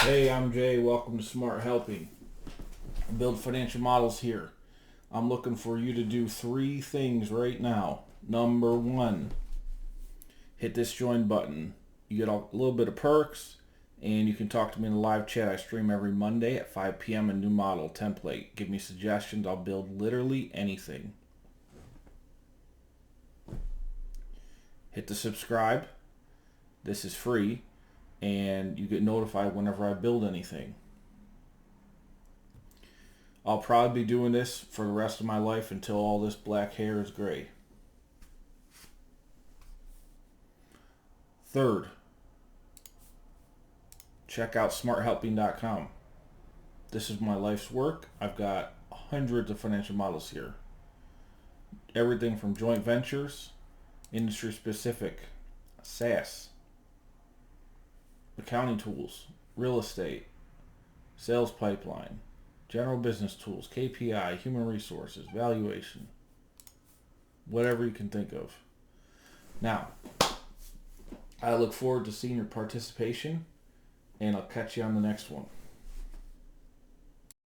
Hey, I'm Jay. Welcome to Smart Helping. I build financial models here. I'm looking for you to do 3 things right now. Number 1, hit this join button. You get a little bit of perks, and you can talk to me in the live chat. I stream every Monday at 5 p.m. a new model template. Give me suggestions. I'll build literally anything. Hit the subscribe. This is free, and you get notified whenever I build anything. I'll probably be doing this for the rest of my life until all this black hair is gray. Third, check out smarthelping.com. This is my life's work. I've got hundreds of financial models here. Everything from joint ventures, industry specific, SaaS, accounting tools, real estate, sales pipeline, general business tools, KPI, human resources, valuation, whatever you can think of. Now, I look forward to seeing your participation, and I'll catch you on the next one.